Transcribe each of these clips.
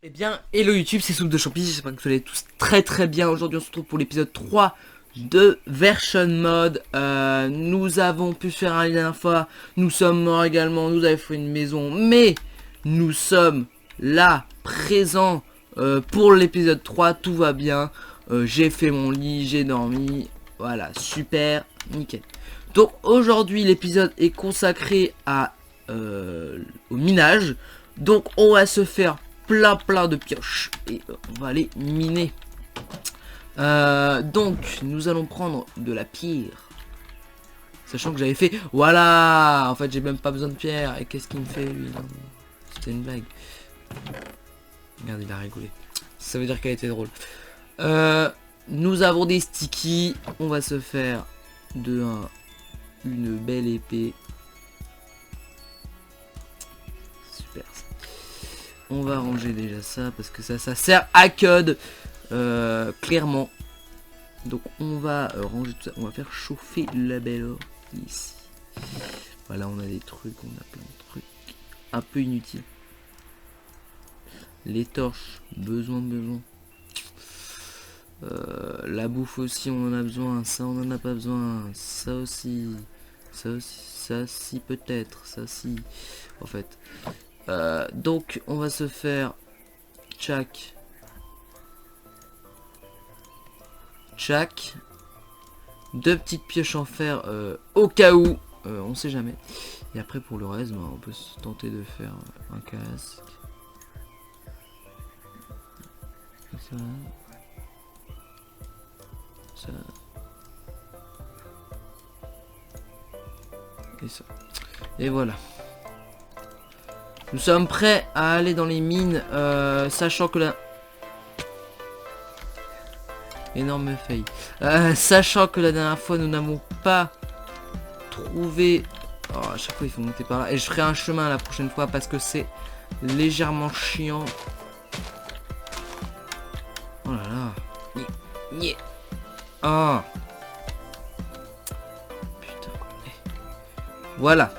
Eh bien, hello YouTube, c'est Soupe de Champi, j'espère que vous allez tous très bien. Aujourd'hui on se retrouve pour l'épisode 3 de Version Mode. Nous avons pu faire un la dernière fois, nous sommes morts également, nous avons fait une maison, mais nous sommes là, présents pour l'épisode 3, tout va bien. J'ai fait mon lit, j'ai dormi, voilà, super, nickel. Donc aujourd'hui l'épisode est consacré au minage, donc on va se faire plein de pioches et on va aller miner. Donc nous allons prendre de la pierre, sachant que j'avais fait voilà, en fait j'ai même pas besoin de pierre. Et qu'est-ce qu'il me fait lui? C'était une blague. Regarde, il a rigolé, ça veut dire qu'elle était drôle. Nous avons des stickies, on va se faire une belle épée. Super. On va ranger déjà ça parce que ça sert à code clairement. Donc on va ranger tout ça. On va faire chauffer la belle or ici. Voilà, on a des trucs, on a plein de trucs un peu inutiles. Les torches, besoin. La bouffe aussi, on en a besoin. Ça, on en a pas besoin. Ça aussi. Ça si peut-être. Ça si. En fait. Donc on va se faire tchac deux petites pioches en fer au cas où, on sait jamais. Et après pour le reste, on peut se tenter de faire un casque. Ça. Et ça. Et voilà. Nous sommes prêts à aller dans les mines, sachant que la... Énorme faille. Sachant que la dernière fois, nous n'avons pas trouvé... Oh, à chaque fois, il faut monter par là. Et je ferai un chemin la prochaine fois parce que c'est légèrement chiant. Oh là là. Oh. Putain. Voilà.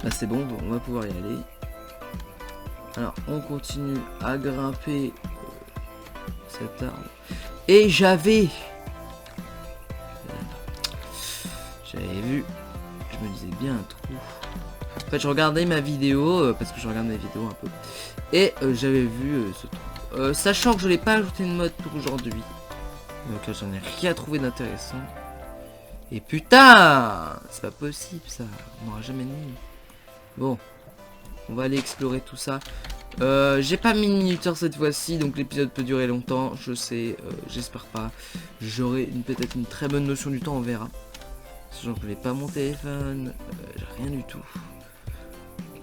Là c'est bon, on va pouvoir y aller. Alors on continue à grimper cet arbre. Et j'avais vu, je me disais bien un trou. En fait je regardais ma vidéo, parce que je regarde mes vidéos un peu. Et j'avais vu ce trou. Sachant que je n'ai pas ajouté de mode pour aujourd'hui. Donc là j'en ai rien trouvé d'intéressant. Et putain, c'est pas possible ça, on n'aura jamais de mine. Bon, on va aller explorer tout ça. J'ai pas mis de minuteur cette fois-ci, donc l'épisode peut durer longtemps. Je sais, j'espère pas. J'aurai peut-être une très bonne notion du temps, on verra. Sachant que je n'ai pas mon téléphone, j'ai rien du tout.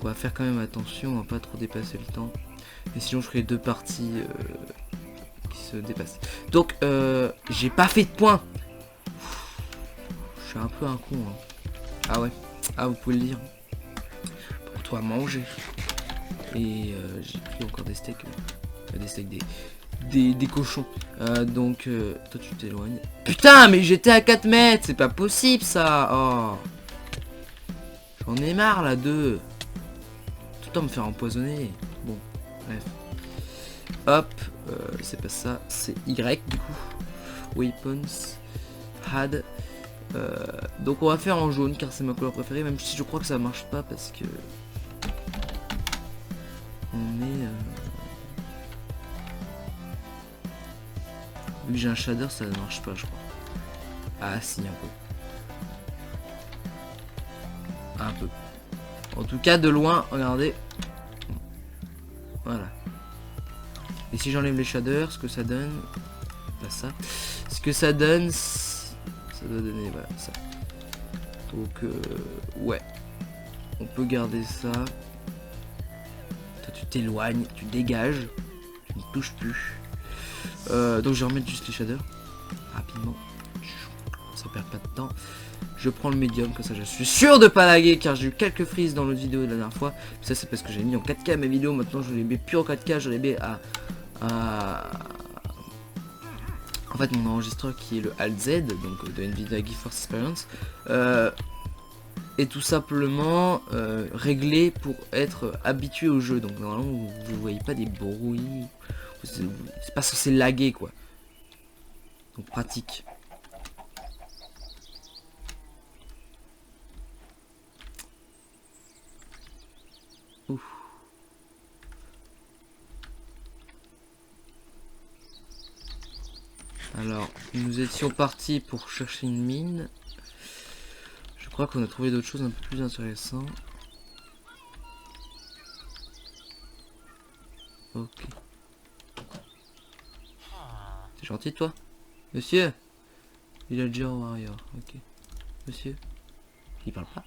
On va faire quand même attention à pas trop dépasser le temps. Et sinon, je ferai deux parties qui se dépassent. Donc, j'ai pas fait de points. Je suis un peu un con. Hein. Ah ouais, ah vous pouvez le dire. Toi manger. Et j'ai pris encore des steaks. Des cochons. Donc toi tu t'éloignes. Putain mais j'étais à 4 mètres. C'est pas possible ça. Oh. J'en ai marre là de tout le temps me faire empoisonner. Bon bref. Hop. C'est pas ça. C'est Y du coup. Weapons. Had. Donc on va faire en jaune car c'est ma couleur préférée. Même si je crois que ça marche pas parce que on est vu que j'ai un shader ça ne marche pas je crois. Ah si un peu. En tout cas de loin regardez. Voilà. Et si j'enlève les shaders ce que ça donne. Pas ça. Ce que ça donne ça doit donner voilà ça. Donc ouais. On peut garder ça. Tu t'éloignes, tu dégages, tu ne touches plus. Donc je vais remettre juste les shaders rapidement. Ça perd pas de temps. Je prends le médium, comme ça je suis sûr de pas laguer car j'ai eu quelques frises dans l'autre vidéo de la dernière fois. Ça c'est parce que j'ai mis en 4K mes vidéos. Maintenant je les mets plus en 4K, je les mets en fait mon enregistreur qui est le Alt Z, donc de Nvidia GeForce Experience. est tout simplement réglé pour être habitué au jeu. Donc normalement vous voyez pas des bruits, c'est pas censé laguer quoi. Donc pratique. Ouf. Alors nous étions partis pour chercher une mine. Je crois qu'on a trouvé d'autres choses un peu plus intéressantes. Ok. C'est gentil toi, monsieur. Villager warrior. Ok. Monsieur. Il parle pas.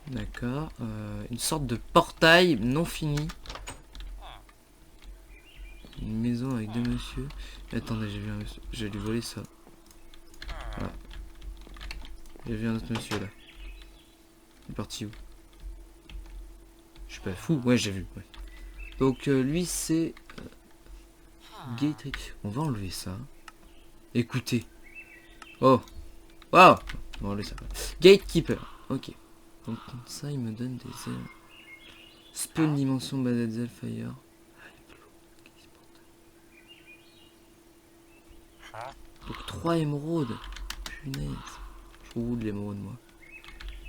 D'accord. Une sorte de portail non fini. Une maison avec deux monsieur. Attendez, j'ai vu un monsieur. J'ai dû voler ça. Voilà. J'ai vu un autre monsieur là. Il est parti où? Je suis pas fou. Ouais, j'ai vu. Ouais. Donc lui c'est Gate. On va enlever ça. Écoutez. Oh. Waouh. On va enlever ça. Gatekeeper. Ok. Donc comme ça il me donne des ailes. Spawn dimension Bazazel Fire. Donc 3 émeraudes. Punaise. Je trouve de l'émeraude moi.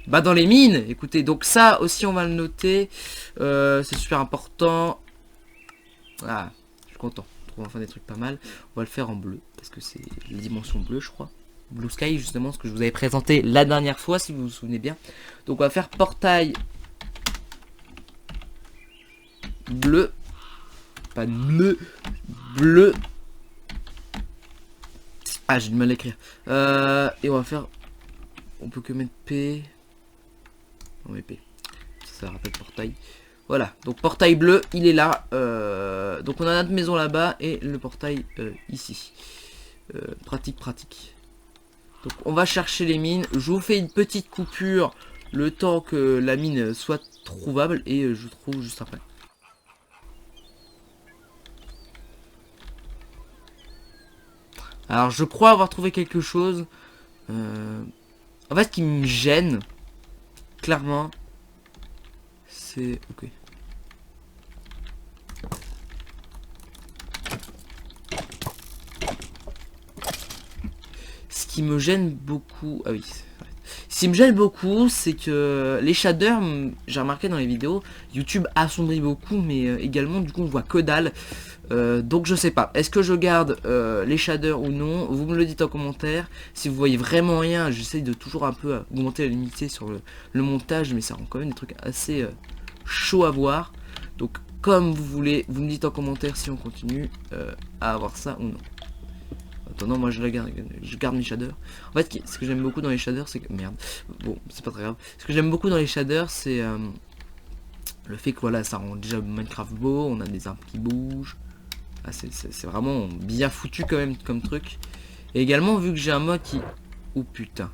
Bah dans les mines. Écoutez, donc ça aussi on va le noter. C'est super important. Ah, je suis content. On trouve enfin des trucs pas mal. On va le faire en bleu. Parce que c'est la dimension bleue je crois. Blue Sky justement, ce que je vous avais présenté la dernière fois si vous vous souvenez bien. Donc on va faire portail bleu. Pas bleu. Bleu. Ah j'ai du mal à écrire. Et on va faire... On peut que mettre P. On met P. Ça rappelle portail. Voilà, donc portail bleu, il est là. Donc on a notre maison là-bas et le portail ici. Pratique, pratique. Donc on va chercher les mines. Je vous fais une petite coupure le temps que la mine soit trouvable et je vous trouve juste après. Alors je crois avoir trouvé quelque chose. En fait ce qui me gêne, clairement, c'est... Ok. Ce qui me gêne beaucoup... Ah oui. Ce qui me gêne beaucoup, c'est que les shaders, j'ai remarqué dans les vidéos, YouTube assombrit beaucoup, mais également du coup on voit que dalle. Donc je sais pas, est-ce que je garde les shaders ou non? Vous me le dites en commentaire. Si vous voyez vraiment rien, j'essaye de toujours un peu augmenter la luminosité sur le montage, mais ça rend quand même des trucs assez chauds à voir. Donc comme vous voulez, vous me dites en commentaire si on continue à avoir ça ou non. Attends, moi je garde mes shaders. En fait, ce que j'aime beaucoup dans les shaders, c'est que... Merde, bon, c'est pas très grave. Ce que j'aime beaucoup dans les shaders, c'est le fait que voilà, ça rend déjà Minecraft beau, on a des arbres qui bougent. Ah, c'est vraiment bien foutu quand même comme truc. Et également, vu que j'ai un mode qui... Oh putain.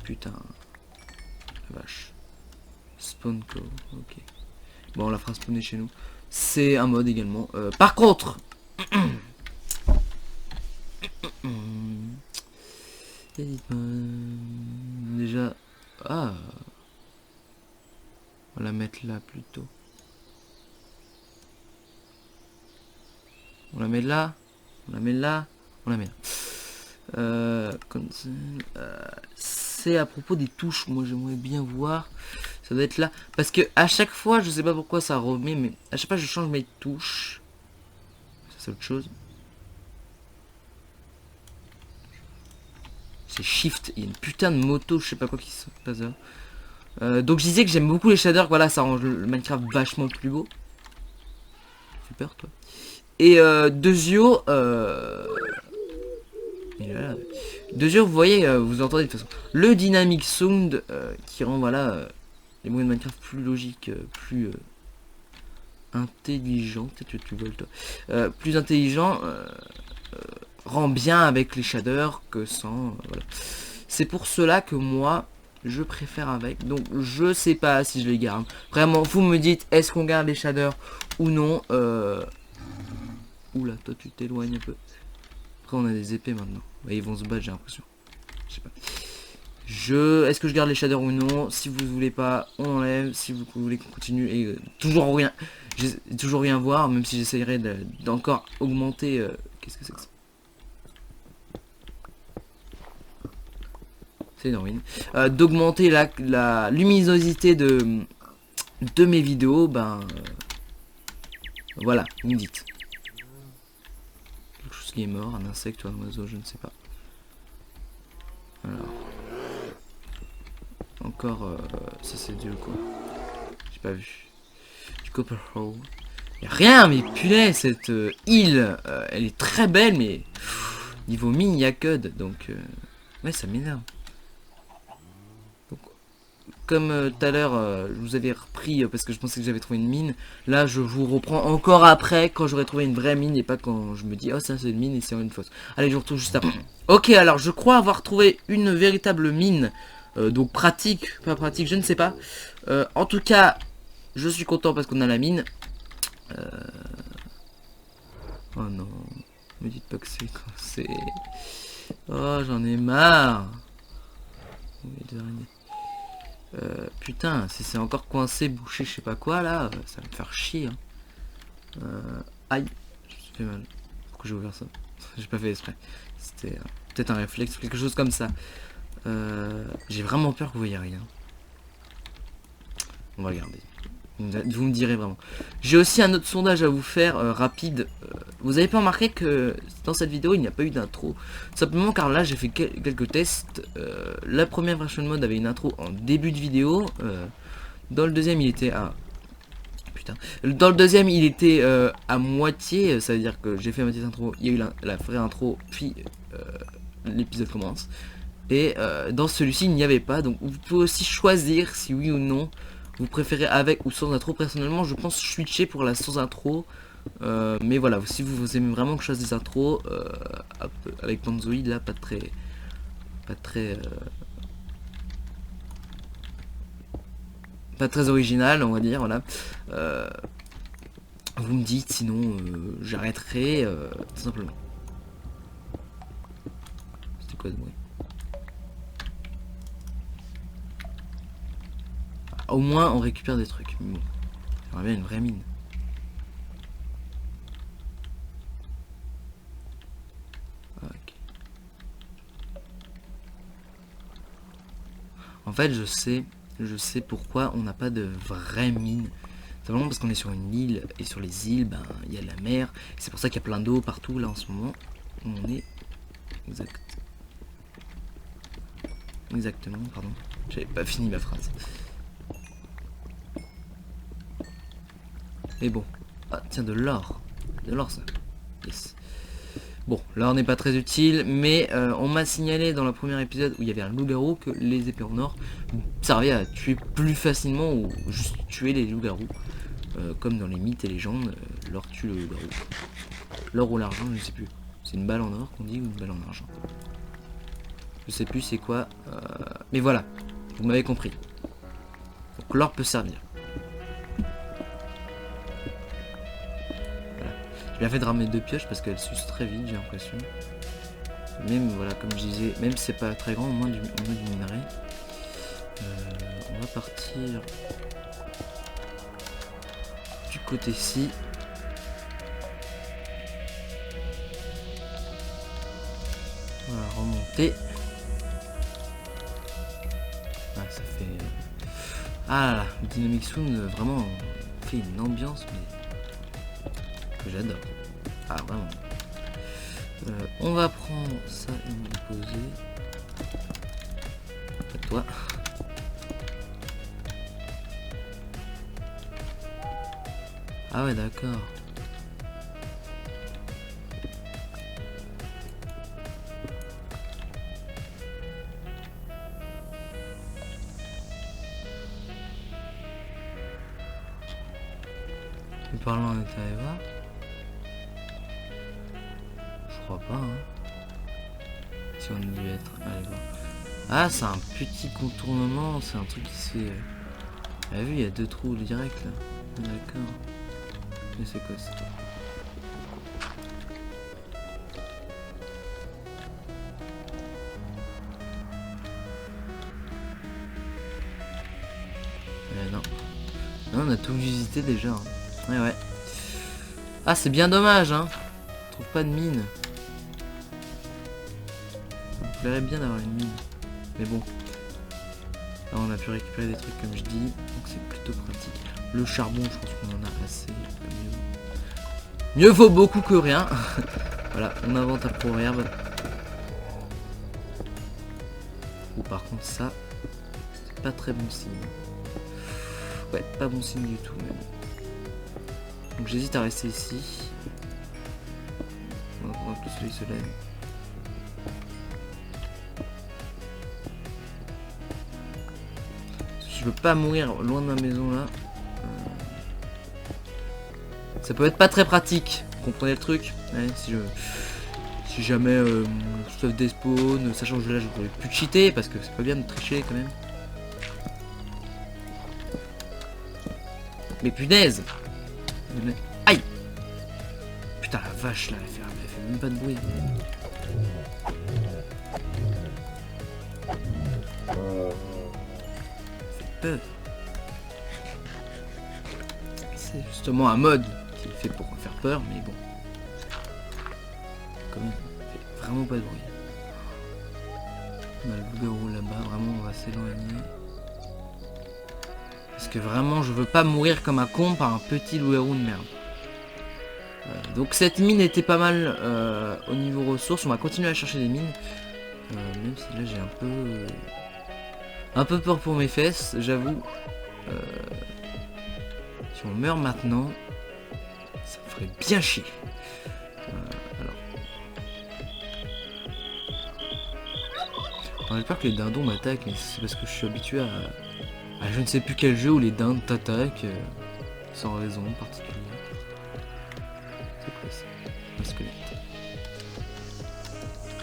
Putain. La vache. Spawn co, ok. Bon, on la fera spawner chez nous. C'est un mode également. Par contre... Déjà... Ah... On va la mettre là plutôt. On la met là. On la met là. On la met là. C'est à propos des touches. Moi j'aimerais bien voir. Ça doit être là. Parce que à chaque fois, je sais pas pourquoi ça remet, mais à chaque fois je change mes touches. Ça c'est autre chose. C'est Shift. Il y a une putain de moto, je sais pas quoi qui se passe là. Donc je disais que j'aime beaucoup les shaders, voilà, ça rend le Minecraft vachement plus beau. Tu fais peur toi. Et Dezio, vous voyez, vous entendez de toute façon le dynamic sound qui rend voilà les mots de Minecraft plus logiques, plus intelligent, peut-être que tu voles toi, plus intelligent, rend bien avec les shaders que sans. Voilà. C'est pour cela que moi je préfère avec, donc je sais pas si je les garde. Vraiment, vous me dites est-ce qu'on garde les shaders ou non. Oula, toi tu t'éloignes un peu. Après on a des épées maintenant. Bah, ils vont se battre, j'ai l'impression. Je sais pas. Est-ce que je garde les shaders ou non? Si vous voulez pas, on enlève. Si vous voulez qu'on continue et toujours rien. J'ai toujours rien voir, même si j'essayerai d'encore augmenter. Qu'est-ce que c'est que ça? C'est une ruine. D'augmenter la luminosité de mes vidéos, ben voilà, vous me dites. Quelque chose qui est mort, un insecte ou un oiseau, je ne sais pas. Alors. Encore, ça c'est du quoi? J'ai pas vu. Du copper hole. Y'a rien, mais punaise, cette île, elle est très belle, mais pff, niveau mine, y'a que donc ouais, ça m'énerve. Comme tout à l'heure, je vous avais repris parce que je pensais que j'avais trouvé une mine. Là, je vous reprends encore après quand j'aurai trouvé une vraie mine et pas quand je me dis oh ça c'est une mine et c'est une fausse. Allez, je vous retrouve juste après. Ok, alors je crois avoir trouvé une véritable mine. Donc pratique, pas pratique, je ne sais pas. En tout cas, je suis content parce qu'on a la mine. Oh non, me dites pas que c'est quand c'est. Oh, j'en ai marre. Putain, si c'est encore coincé, bouché, je sais pas quoi là, ça va me faire chier. Hein. Aïe, je me suis fait mal. Pourquoi j'ai ouvert ça? J'ai pas fait exprès. C'était peut-être un réflexe ou quelque chose comme ça. J'ai vraiment peur que vous voyez rien. On va regarder. Vous me direz vraiment. J'ai aussi un autre sondage à vous faire rapide. Vous avez pas remarqué que dans cette vidéo il n'y a pas eu d'intro. Simplement car là j'ai fait quelques tests. La première version de mode avait une intro en début de vidéo. Dans le deuxième il était à... Putain. Dans le deuxième il était à moitié. Ça veut dire que j'ai fait la moitié d'intro. Il y a eu la vraie intro. Puis l'épisode commence. Et dans celui-ci il n'y avait pas. Donc vous pouvez aussi choisir si oui ou non vous préférez avec ou sans intro. Personnellement je pense switcher pour la sans intro. Mais voilà, si vous aimez vraiment que je fasse des intros avec Panzoid là, pas très original on va dire, voilà. Vous me dites, sinon j'arrêterai tout simplement. C'était quoi de bruit? Au moins on récupère des trucs. Mais bon, j'aimerais bien une vraie mine. Ok. En fait je sais pourquoi on n'a pas de vraie mine. C'est vraiment parce qu'on est sur une île et sur les îles ben il y a de la mer. C'est pour ça qu'il y a plein d'eau partout là en ce moment. On est exactement, pardon. J'avais pas fini ma phrase. Mais bon. Ah, tiens, de l'or. De l'or, ça. Yes. Bon, l'or n'est pas très utile, mais on m'a signalé dans le premier épisode où il y avait un loup-garou que les épées en or servaient à tuer plus facilement ou juste tuer les loups-garous. Comme dans les mythes et légendes, l'or tue le loup-garou. L'or ou l'argent, je ne sais plus. C'est une balle en or qu'on dit ou une balle en argent. Je sais plus c'est quoi. Mais voilà, vous m'avez compris. Donc l'or peut servir. J'ai bien fait de ramener 2 pioches parce qu'elles s'usent très vite, j'ai l'impression. Même, voilà, comme je disais, même si c'est pas très grand, au moins du minerai. On va partir du côté-ci. On va remonter. Ah, ça fait... Ah là là, Dynamic Sound, vraiment, fait une ambiance, mais... que j'adore. Ah, vraiment. On va prendre ça et nous déposer. À toi. Ah ouais, d'accord. Et par là on est allé voir. Je crois pas, hein. Si on a dû être allé voir. Ah, c'est un petit contournement, c'est un truc qui se fait... T'as vu, il y a 2 trous direct là. D'accord. Mais c'est quoi ça? on a tout visité déjà. Hein. Ouais, ouais. Ah, c'est bien dommage, hein. Je trouve pas de mine. Ça me plairait bien d'avoir une mine. Mais bon. Là, on a pu récupérer des trucs comme je dis. Donc c'est plutôt pratique. Le charbon, je pense qu'on en a assez. Mieux vaut beaucoup que rien. Voilà, on invente un proverbe. Ou par contre ça, c'est pas très bon signe. Ouais, pas bon signe du tout même. Donc j'hésite à rester ici. Pendant que le soleil se lève. Je veux pas mourir loin de ma maison là. Ça peut être pas très pratique. Vous comprenez le truc? Ouais, si jamais stuff despawn, sachant que là je pourrais plus cheater parce que c'est pas bien de tricher quand même. Mais punaise! Aïe! Putain la vache là, elle fait même pas de bruit. Ça fait peur. C'est justement un mode qui est fait pour faire peur, mais bon. Quand même, il fait vraiment pas de bruit. On a le loup-garou là-bas, vraiment on va s'éloigner. Parce que vraiment je veux pas mourir comme un con par un petit loup-garou de merde. Donc cette mine était pas mal au niveau ressources, on va continuer à chercher des mines. Même si là j'ai un peu peur pour mes fesses, j'avoue. Si on meurt maintenant, ça me ferait bien chier. Alors j'ai peur que les dindons m'attaquent, mais c'est parce que je suis habitué à je ne sais plus quel jeu où les dindes t'attaquent sans raison particulière. C'est quoi ça? Un squelette.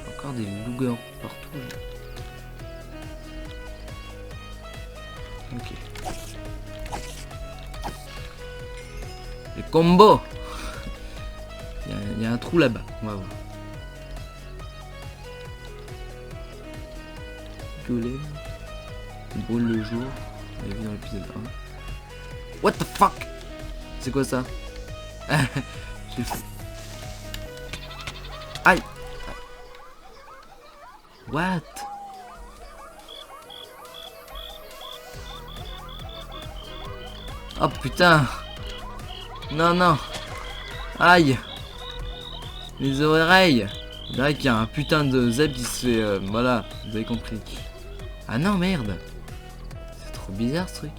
Encore des loups-garous partout. Ok. Les combos. Il y a un trou là-bas, on va voir. Golem. Il brûle le jour. On l'a vu dans l'épisode 1. What the fuck? C'est quoi ça? J'ai fait. Aïe! What? Oh putain! Non, non! Aïe! Les oreilles! C'est vrai qu'il y a un putain de zeb qui se fait. Voilà, vous avez compris. Ah non, merde! C'est trop bizarre ce truc.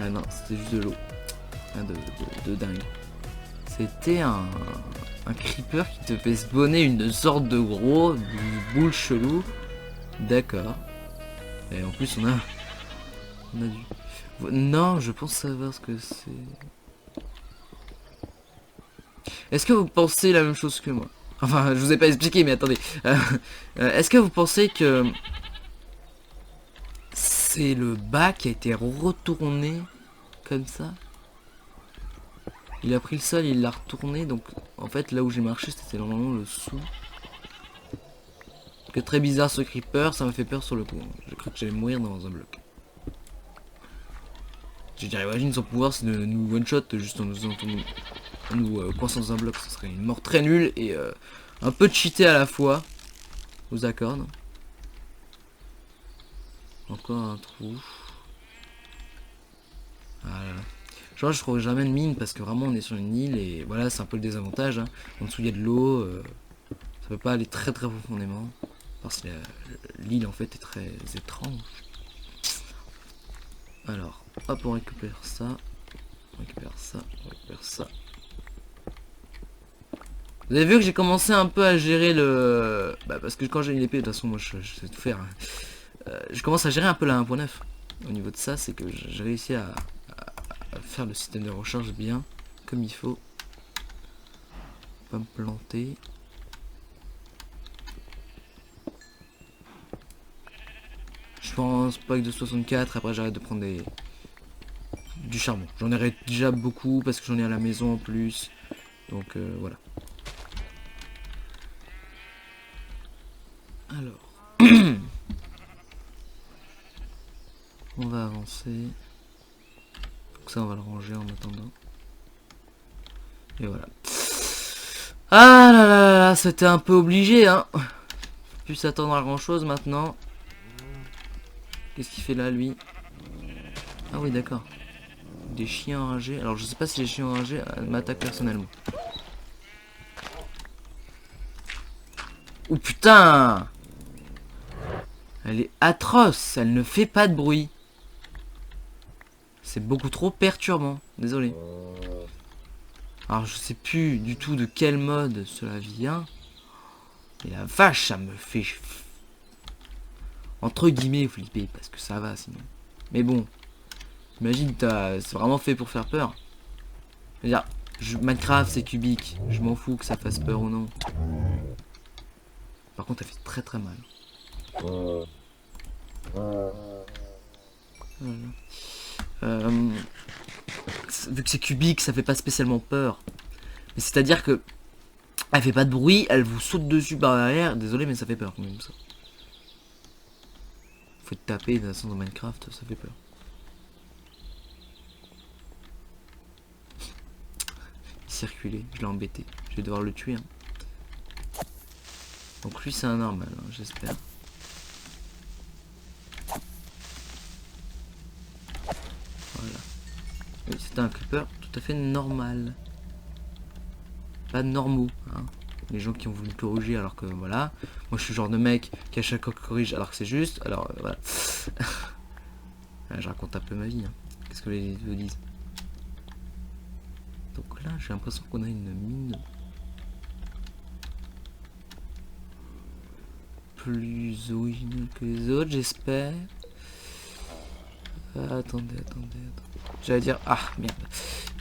Ah non, c'était juste de l'eau. Ah, de dingue. C'était un creeper qui te fait spawner une sorte de gros boule chelou. D'accord. Et en plus on a du... Non, je pense savoir ce que c'est. Est-ce que vous pensez la même chose que moi? Enfin, je vous ai pas expliqué, mais attendez. Est-ce que vous pensez que c'est le bas qui a été retourné comme ça? Il a pris le sol, il l'a retourné, donc en fait là où j'ai marché c'était normalement le sous. Que très bizarre ce creeper, ça m'a fait peur sur le coup. J'ai cru que j'allais mourir dans un bloc. Je dirais, imagine son pouvoir c'est de nous one shot juste en nous coinçant dans un bloc, ce serait une mort très nulle et un peu cheaté à la fois. Je vous accorde. Encore un trou. Ah là là. Je ne trouverai jamais de mine parce que vraiment on est sur une île et voilà c'est un peu le désavantage. Hein. En dessous il y a de l'eau, ça peut pas aller très profondément. Parce que l'île en fait est très étrange. Alors, hop on récupère ça. On récupère ça, on récupère ça. Vous avez vu que j'ai commencé un peu à gérer le... Bah parce que quand j'ai une épée, de toute façon moi je sais tout faire. Hein. Je commence à gérer un peu la 1.9. Au niveau de ça, c'est que j'ai réussi à faire le système de recharge bien, comme il faut. Pas me planter. Je pense pack de 64, après j'arrête de prendre du charbon. J'en ai déjà beaucoup parce que j'en ai à la maison en plus. Donc voilà. Alors. On va avancer. ça on va le ranger en attendant. Et voilà. Ah là là là, c'était un peu obligé hein. Faut plus s'attendre à grand chose maintenant. Qu'est-ce qu'il fait là lui? Ah oui d'accord. Des chiens enragés. Alors je sais pas si les chiens enragés m'attaquent personnellement. Oh putain! Elle est atroce, elle ne fait pas de bruit. C'est beaucoup trop perturbant, désolé. Alors je sais plus du tout de quel mode cela vient. Mais la vache, ça me fait... Entre guillemets flipper, parce que ça va sinon. Mais bon, imagine, c'est vraiment fait pour faire peur. Je veux dire, Minecraft c'est cubique, je m'en fous que ça fasse peur ou non. Par contre, elle fait très très mal. Vu que c'est cubique, ça fait pas spécialement peur. Mais c'est-à-dire que elle fait pas de bruit, elle vous saute dessus par derrière. Désolé, mais ça fait peur quand même ça. Faut te taper de toute façon dans Minecraft, ça fait peur. Circuler, je l'ai embêté. Je vais devoir le tuer. Hein. Donc lui c'est un normal, hein, j'espère. Voilà. Oui, c'est un creeper tout à fait normal. Pas normaux, hein. Les gens qui ont voulu corriger alors que voilà. Moi je suis le genre de mec qui à chaque fois corrige alors que c'est juste. Alors voilà. Je raconte un peu ma vie. Hein. Qu'est-ce que les vidéos disent? Donc là j'ai l'impression qu'on a une mine plus originale que les autres, j'espère. Attendez. J'allais dire... Ah, merde.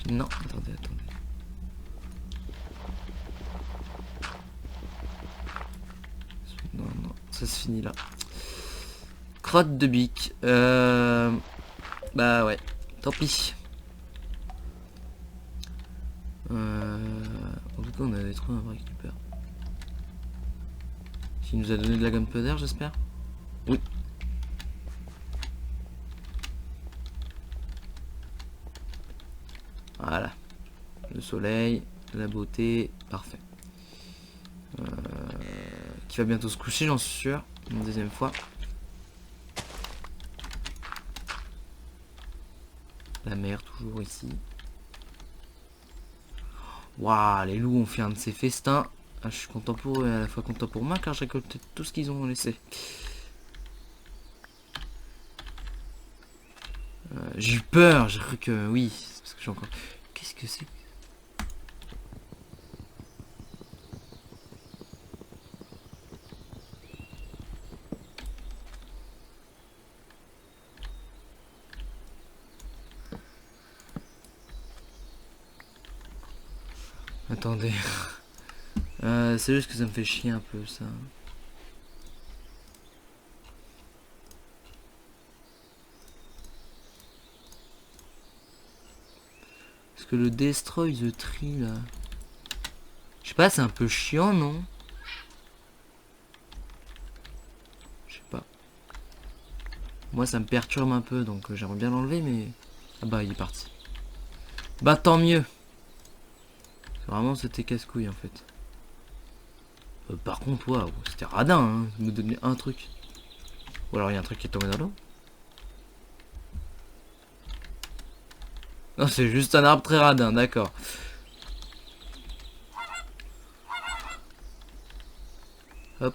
Non, attendez. Non, ça se finit là. Crotte de bique. Bah ouais, tant pis. En tout cas, on avait trouvé un vrai creeper. Qui nous a donné de la gunpowder, j'espère. Oui. Voilà. Le soleil, la beauté, parfait. Qui va bientôt se coucher, j'en suis sûr. Une deuxième fois. La mer, toujours ici. Waouh, les loups ont fait un de ces festins. Ah, je suis content pour eux et à la fois content pour moi car j'ai récolté tout ce qu'ils ont laissé. J'ai eu peur, j'ai cru que oui, parce que j'ai encore... Qu'est-ce que c'est? Attendez. C'est juste que ça me fait chier un peu ça. Parce que le destroy the tree là. Je sais pas, c'est un peu chiant non? Je sais pas. Moi ça me perturbe un peu donc j'aimerais bien l'enlever mais... Ah bah il est parti. Bah tant mieux. Vraiment c'était casse-couille en fait. Par contre waouh, c'était radin hein, de me donner un truc. Ou alors il y a un truc qui est tombé dans l'eau. Non c'est juste un arbre très radin, d'accord. Hop,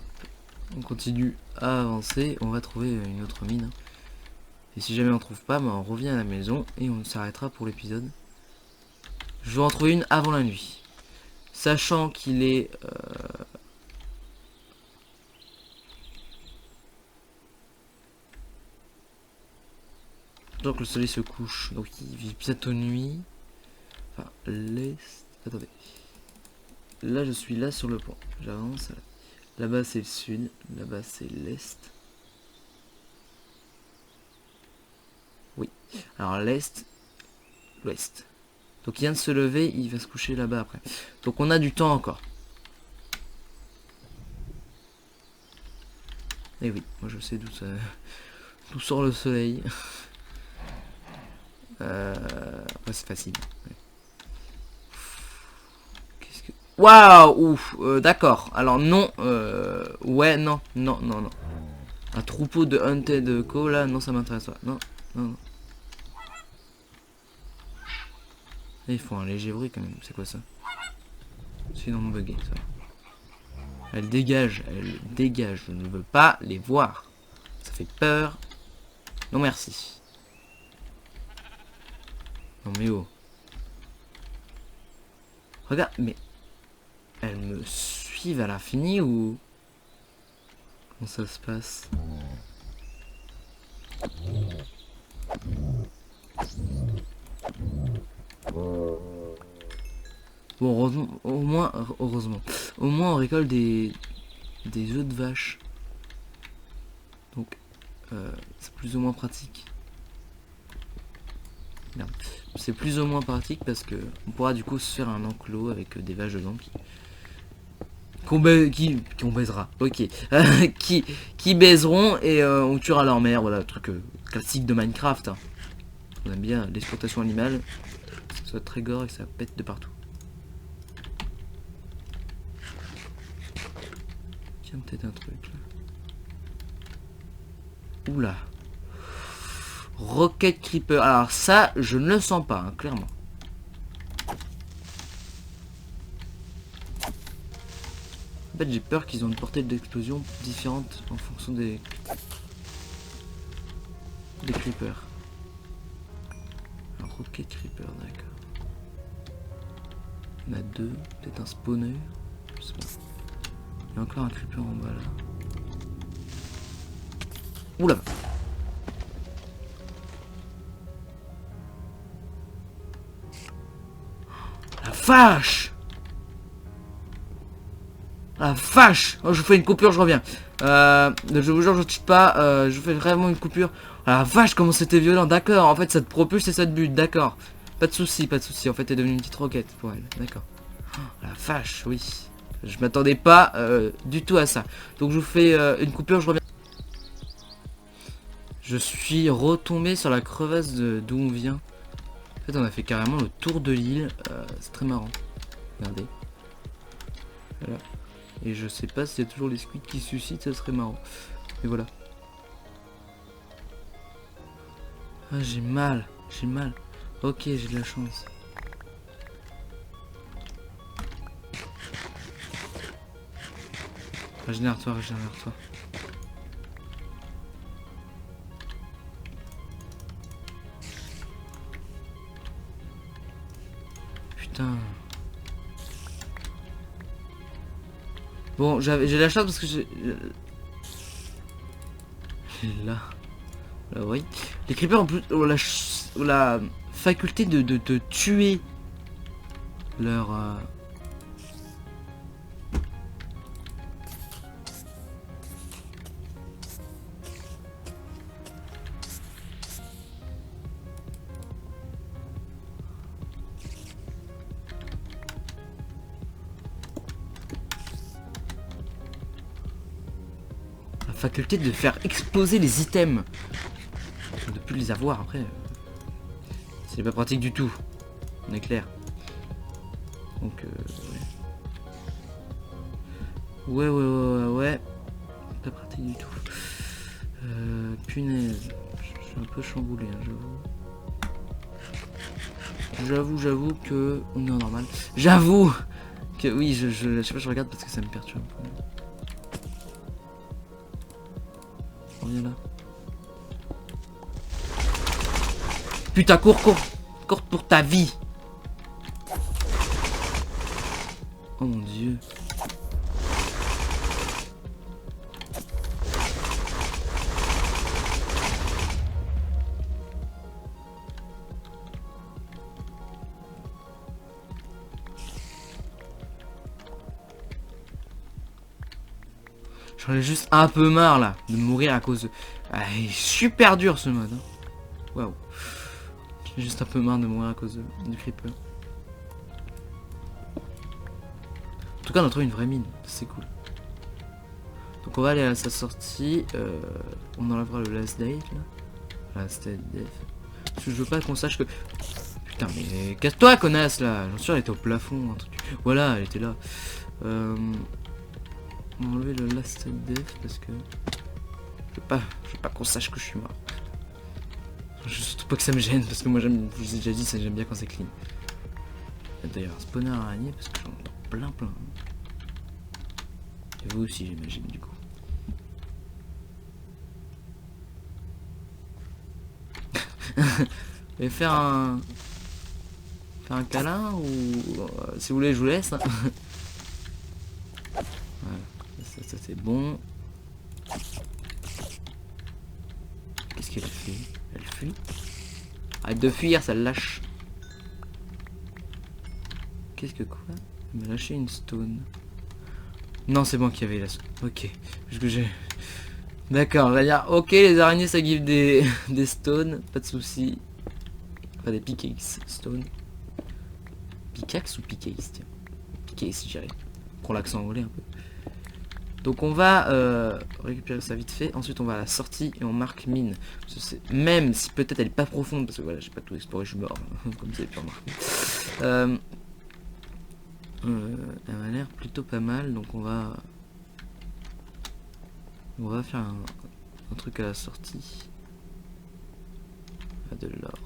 on continue à avancer, on va trouver une autre mine. Et si jamais on trouve pas, bah on revient à la maison et on s'arrêtera pour l'épisode. Je vais en trouver une avant la nuit. Sachant qu'il est... Donc le soleil se couche, donc il vit bientôt nuit. Enfin, l'est... Attendez. Là je suis là sur le pont. J'avance. Là-bas c'est le sud, là-bas c'est l'est. Oui. Alors l'est, l'ouest. Donc il vient de se lever, il va se coucher là-bas après. Donc on a du temps encore. Et oui, moi je sais d'où sort le soleil. Ouais, c'est facile. Ouais. Qu'est-ce que... Waouh, ouf, d'accord. Alors non, ouais, non. Un troupeau de hunted cow là, non, ça m'intéresse pas. Non. Et ils font un léger bruit quand même. C'est quoi ça? C'est non bugué ça. Elle dégage. Je ne veux pas les voir. Ça fait peur. Non merci. Non mais oh. Regarde, mais elles me suivent à l'infini ou comment ça se passe? Bon, heureusement, au moins on récolte des œufs de vache. Donc, c'est plus ou moins pratique. Merde. C'est plus ou moins pratique parce que on pourra du coup se faire un enclos avec des vaches dedans qu'on baisera. Ok. qui baiseront et on tuera leur mère. Voilà, le truc classique de Minecraft. Hein. On aime bien l'exploitation animale. Que ça soit très gore et que ça pète de partout. Tiens, peut-être un truc là. Oula. Rocket Creeper. Alors ça, je ne le sens pas, hein, clairement. En fait, j'ai peur qu'ils ont une portée d'explosion différente en fonction des creepers. Un Rocket Creeper, d'accord. Il y en a deux, peut-être un spawner. Je sais pas. Il y a encore un creeper en bas là. Oula. La vache. La vache. Oh, je vous fais une coupure, je reviens. Je vous jure, je tue pas. Je vous fais vraiment une coupure. La vache, comment c'était violent. D'accord, en fait, ça te propulse et ça te bute. D'accord. Pas de souci. En fait, t'es devenu une petite roquette pour elle. D'accord. Oh, la vache, oui. Je m'attendais pas du tout à ça. Donc, je vous fais une coupure, je reviens. Je suis retombé sur la crevasse d'où on vient. En fait, on a fait carrément le tour de l'île. C'est très marrant. Regardez. Voilà. Et je sais pas s'il y a toujours les squids qui suscitent, ça serait marrant. Et voilà. Ah, j'ai mal. Ok, j'ai de la chance. Régénère-toi. Putain. Bon, j'ai la chance parce que j'ai... Là, oui. Les creepers en plus ont la faculté de tuer leur... faculté de faire exploser les items. De plus les avoir après. C'est pas pratique du tout. On est clair. Donc ouais. Pas pratique du tout. Punaise. Je suis un peu chamboulé, hein, j'avoue. J'avoue que on est en normal. J'avoue que oui, je sais pas, je regarde parce que ça me perturbe. Là. Putain, cours pour ta vie. Oh mon dieu. J'en ai juste un peu marre là de mourir à cause de... Ah, il est super dur ce mode. Hein. Waouh. J'ai juste un peu marre de mourir à cause du creeper. En tout cas, on a trouvé une vraie mine. C'est cool. Donc on va aller à sa sortie. On enlèvera le last date là. Last date. Parce que je veux pas qu'on sache que... Putain. Putain, mais casse-toi, connasse, là. J'en suis sûr, elle était au plafond, un truc. Voilà, elle était là. On va enlever le last death parce que... Je veux pas qu'on sache que je suis mort. Je veux surtout pas que ça me gêne, parce que moi, j'aime, je vous ai déjà dit, ça j'aime bien quand c'est clean. D'ailleurs, un spawner araignée, parce que j'en ai plein. Et vous aussi, j'imagine, du coup. Et faire un câlin ou si vous voulez je vous laisse hein. Voilà, ça c'est bon. Qu'est-ce qu'elle fait? Elle fuit. Arrête de fuir, ça le lâche. Qu'est-ce que quoi? Elle m'a lâché une stone. Non, c'est bon qu'il y avait la stone. Ok. Parce que j'ai... D'accord, on va dire ok, les araignées ça give des stones, pas de soucis. Enfin des pickaxe stone. Pickaxe ou pickaxe, tiens. Pickaxe, je dirais. Prends l'accent anglais un peu. Donc on va récupérer ça vite fait. Ensuite on va à la sortie et on marque mine. Même si peut-être elle est pas profonde, parce que voilà, j'ai pas tout exploré, je suis mort. Comme vous avez pu remarquer. Elle a l'air plutôt pas mal, donc on va faire un truc à la sortie. Ah, de l'or.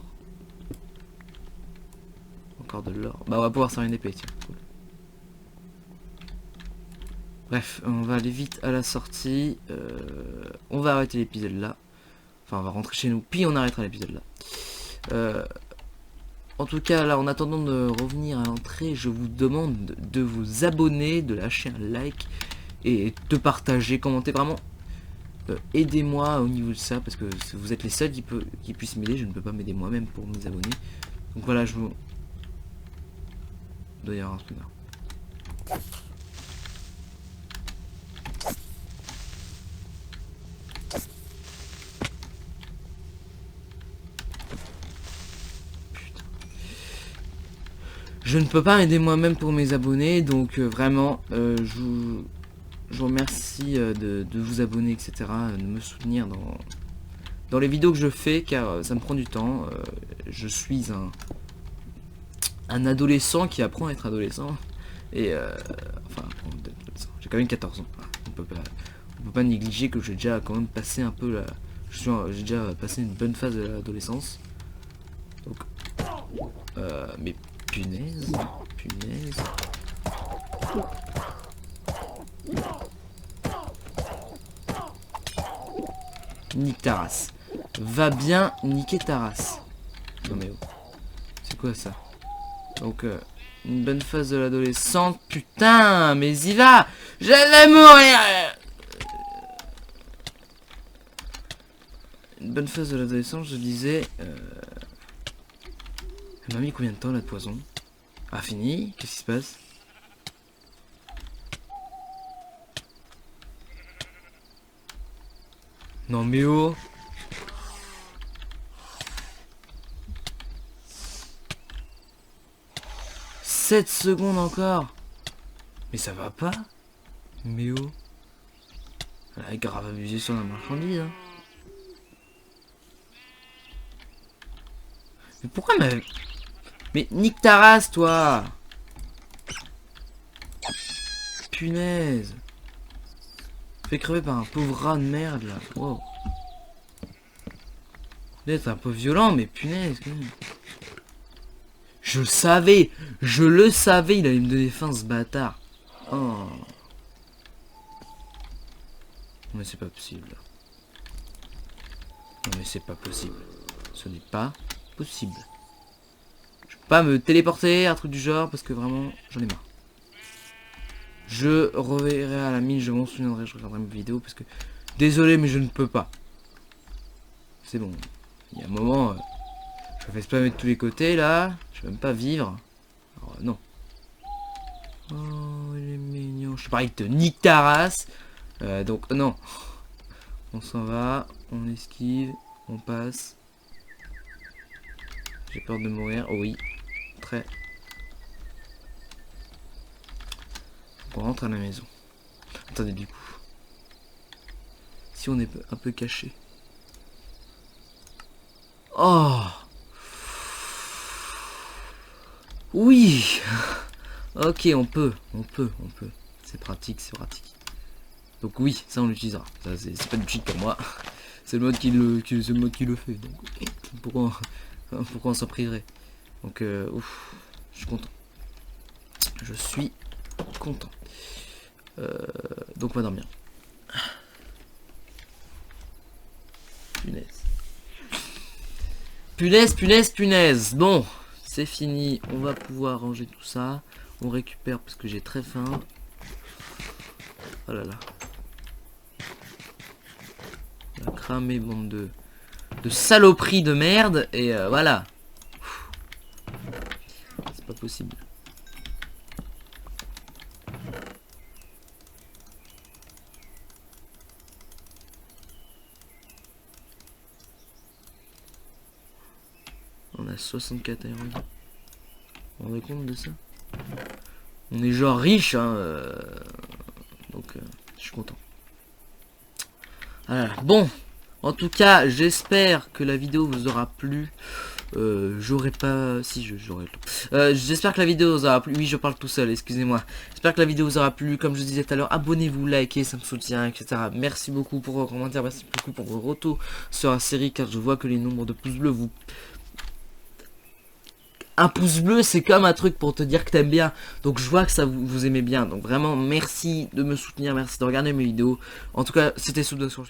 Encore de l'or. Bah on va pouvoir faire une épée, tiens. Cool. Bref, on va aller vite à la sortie. On va arrêter l'épisode là. Enfin, on va rentrer chez nous, puis on arrêtera l'épisode là. En tout cas, là, en attendant de revenir à l'entrée, je vous demande de vous abonner, de lâcher un like et de partager, commenter. Vraiment, aidez-moi au niveau de ça, parce que vous êtes les seuls qui puissent m'aider. Je ne peux pas m'aider moi-même pour mes abonnés. Donc voilà, je vous... Il doit y avoir un truc là. Je ne peux pas m'aider moi-même pour mes abonnés, donc vraiment, je vous remercie de vous abonner, etc., de me soutenir dans les vidéos que je fais, car ça me prend du temps. Je suis un adolescent qui apprend à être adolescent, et enfin, j'ai quand même 14 ans. On peut pas négliger que j'ai déjà quand même passé un peu j'ai déjà passé une bonne phase de l'adolescence. Donc, mais punaise. Nique ta race. Va bien niquer ta race. Non mais oh. C'est quoi ça? Donc une bonne phase de l'adolescente. Putain, mais y va. Je vais mourir. Une bonne phase de l'adolescence, je disais. Elle m'a mis combien de temps là de poison? Ah, fini? Qu'est-ce qui se passe? Non mais oh! 7 secondes encore! Mais ça va pas? Mais oh! Elle a grave abusé sur la marchandise, hein. Mais pourquoi mais nique ta race, toi! Punaise! Fait crever par un pauvre rat de merde, là. Wow. D'être un peu violent, mais punaise, quand même. Je le savais, il allait me donner faim, ce bâtard. Oh. Mais c'est pas possible. Non mais c'est pas possible. Ce n'est pas possible. Je peux pas me téléporter, un truc du genre, parce que vraiment, j'en ai marre. Je reverrai à la mine, je m'en souviendrai, je regarderai mes vidéos, parce que... Désolé, mais je ne peux pas. C'est bon. Il y a un moment... je fais spammer de tous les côtés, là. Je vais même pas vivre. Alors, non. Oh, il est mignon. Je te parie que te nique ta race. Donc, non. On s'en va. On esquive. On passe. J'ai peur de mourir. Oh oui. Très. On rentre à la maison. Attendez, du coup. Si on est un peu caché. Oh! Oui. Ok, on peut. C'est pratique, c'est pratique. Donc oui, ça on l'utilisera. Ça c'est pas du cheat pour moi. C'est le mode qui le fait. Donc pourquoi on s'en priverait. Donc ouf, je suis content. Je suis content. Donc on va dormir. Punaise. Bon, c'est fini. On va pouvoir ranger tout ça. On récupère parce que j'ai très faim. Oh là là. On a cramé, bande de saloperies de merde. Et voilà. C'est pas possible. On a 64 aéros. Vous vous rendez compte de ça? On est genre riche, hein. Donc, je suis content. Voilà. Bon, en tout cas, j'espère que la vidéo vous aura plu. J'aurais pas... Si, j'aurais le temps. J'espère que la vidéo vous aura plu. Oui, je parle tout seul, excusez-moi. J'espère que la vidéo vous aura plu. Comme je disais tout à l'heure, abonnez-vous, likez, ça me soutient, etc. Merci beaucoup pour vos commentaires. Merci beaucoup pour vos retours sur la série, car je vois que les nombres de pouces bleus vous... Un pouce bleu, c'est comme un truc pour te dire que t'aimes bien. Donc je vois que ça vous aimez bien. Donc vraiment, merci de me soutenir, merci de regarder mes vidéos. En tout cas, c'était Soudain sur le